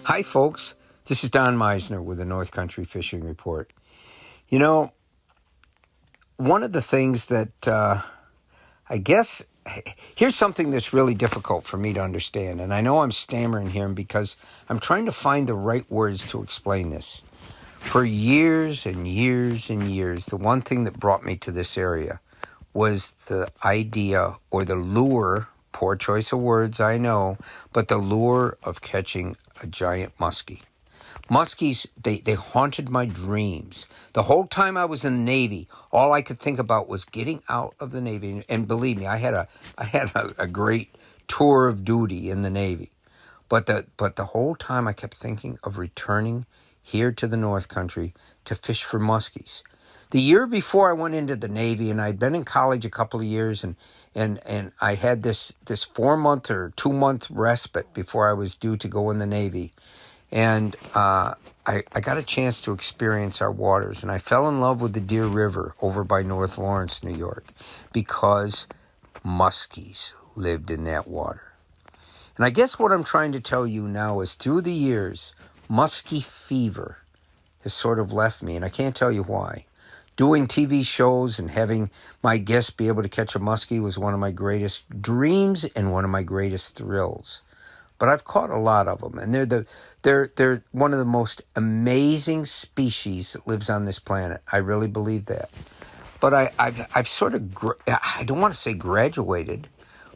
Hi, folks. This is Don Meisner with the North Country Fishing Report. You know, one of the things that I guess here's something that's really difficult for me to understand, and I know I'm stammering here because I'm trying to find the right words to explain this. For years and years and years, the one thing that brought me to this area was the idea or the lure, poor choice of words, I know, but the lure of catching a giant muskie. Muskies, they haunted my dreams. The whole time I was in the Navy, all I could think about was getting out of the Navy. And believe me, I had a great tour of duty in the Navy. But the whole time I kept thinking of returning here to the North Country to fish for muskies. The year before I went into the Navy, and I'd been in college a couple of years, and I had this 4-month or 2-month respite before I was due to go in the Navy. And I got a chance to experience our waters, and I fell in love with the Deer River over by North Lawrence, New York, because muskies lived in that water. And I guess what I'm trying to tell you now is through the years, muskie fever has sort of left me, and I can't tell you why. Doing TV shows and having my guests be able to catch a muskie was one of my greatest dreams and one of my greatest thrills. But I've caught a lot of them, and they're one of the most amazing species that lives on this planet. I really believe that. But I've sort of, I don't want to say graduated,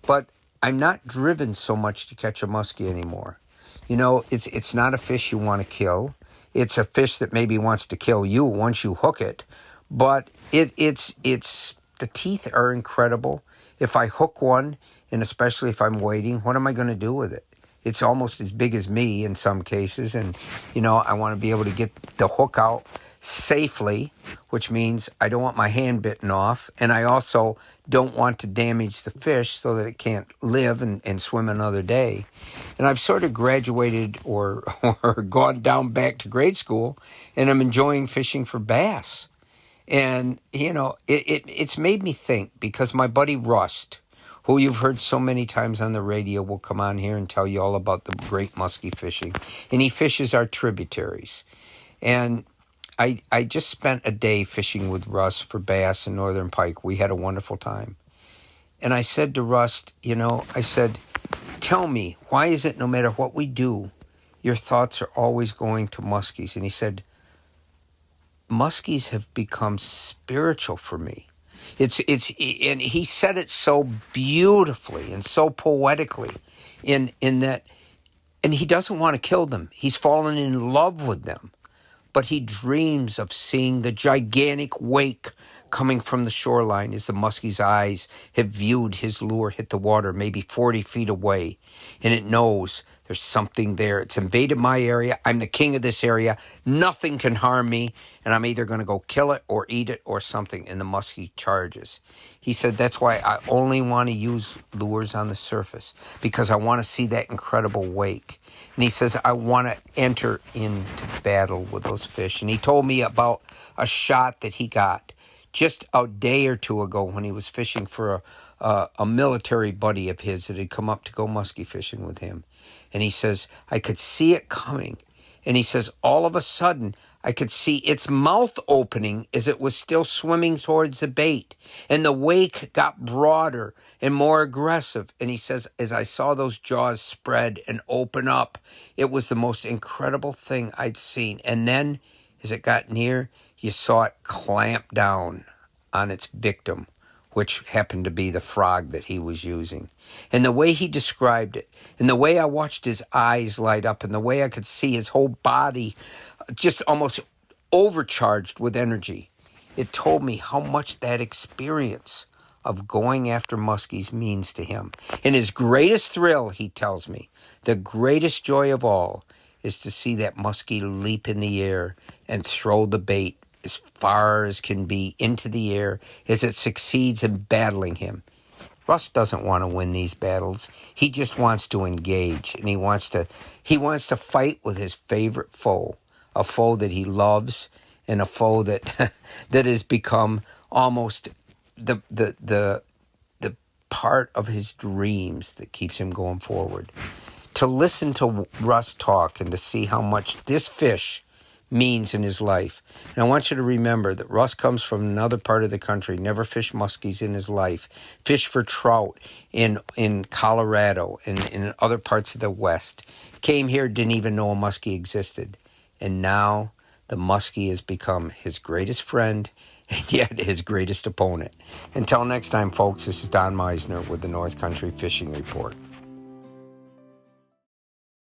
but I'm not driven so much to catch a muskie anymore. You know, it's not a fish you want to kill. It's a fish that maybe wants to kill you once you hook it. But it's the teeth are incredible. If I hook one, and especially if I'm waiting, what am I going to do with it? It's almost as big as me in some cases, and, you know, I want to be able to get the hook out safely, which means I don't want my hand bitten off, and I also don't want to damage the fish so that it can't live and swim another day. And I've sort of graduated or gone down back to grade school, and I'm enjoying fishing for bass. And, you know, it's made me think because my buddy Rust, who you've heard so many times on the radio, will come on here and tell you all about the great muskie fishing. And he fishes our tributaries. And I just spent a day fishing with Russ for bass and northern pike. We had a wonderful time. And I said to Rust, you know, I said, tell me, why is it no matter what we do, your thoughts are always going to muskies? And he said, muskies have become spiritual for me. It's and he said it so beautifully and so poetically in that, and he doesn't want to kill them. He's fallen in love with them, but he dreams of seeing the gigantic wake coming from the shoreline as the muskie's eyes have viewed his lure hit the water maybe 40 feet away, and it knows there's something there. It's invaded my area. I'm the king of this area. Nothing can harm me, and I'm either going to go kill it or eat it or something, and the muskie charges. He said, that's why I only want to use lures on the surface, because I want to see that incredible wake. And he says, I want to enter into battle with those fish. And he told me about a shot that he got just a day or two ago when he was fishing for a military buddy of his that had come up to go muskie fishing with him. And he says, I could see it coming. And he says, all of a sudden, I could see its mouth opening as it was still swimming towards the bait. And the wake got broader and more aggressive. And he says, as I saw those jaws spread and open up, it was the most incredible thing I'd seen. And then, as it got near, you saw it clamp down on its victim, which happened to be the frog that he was using. And the way he described it, and the way I watched his eyes light up, and the way I could see his whole body just almost overcharged with energy, it told me how much that experience of going after muskies means to him. And his greatest thrill, he tells me, the greatest joy of all, is to see that muskie leap in the air and throw the bait as far as can be into the air as it succeeds in battling him. Russ doesn't want to win these battles. He just wants to engage, and he wants to fight with his favorite foe, a foe that he loves, and a foe that that has become almost the part of his dreams that keeps him going forward. to listen to Russ talk and to see how much this fish means in his life. And I want you to remember that Russ comes from another part of the country, never fished muskies in his life, fished for trout in Colorado and in other parts of the West. Came here, didn't even know a muskie existed. And now the muskie has become his greatest friend and yet his greatest opponent. Until next time, folks, this is Don Meisner with the North Country Fishing Report.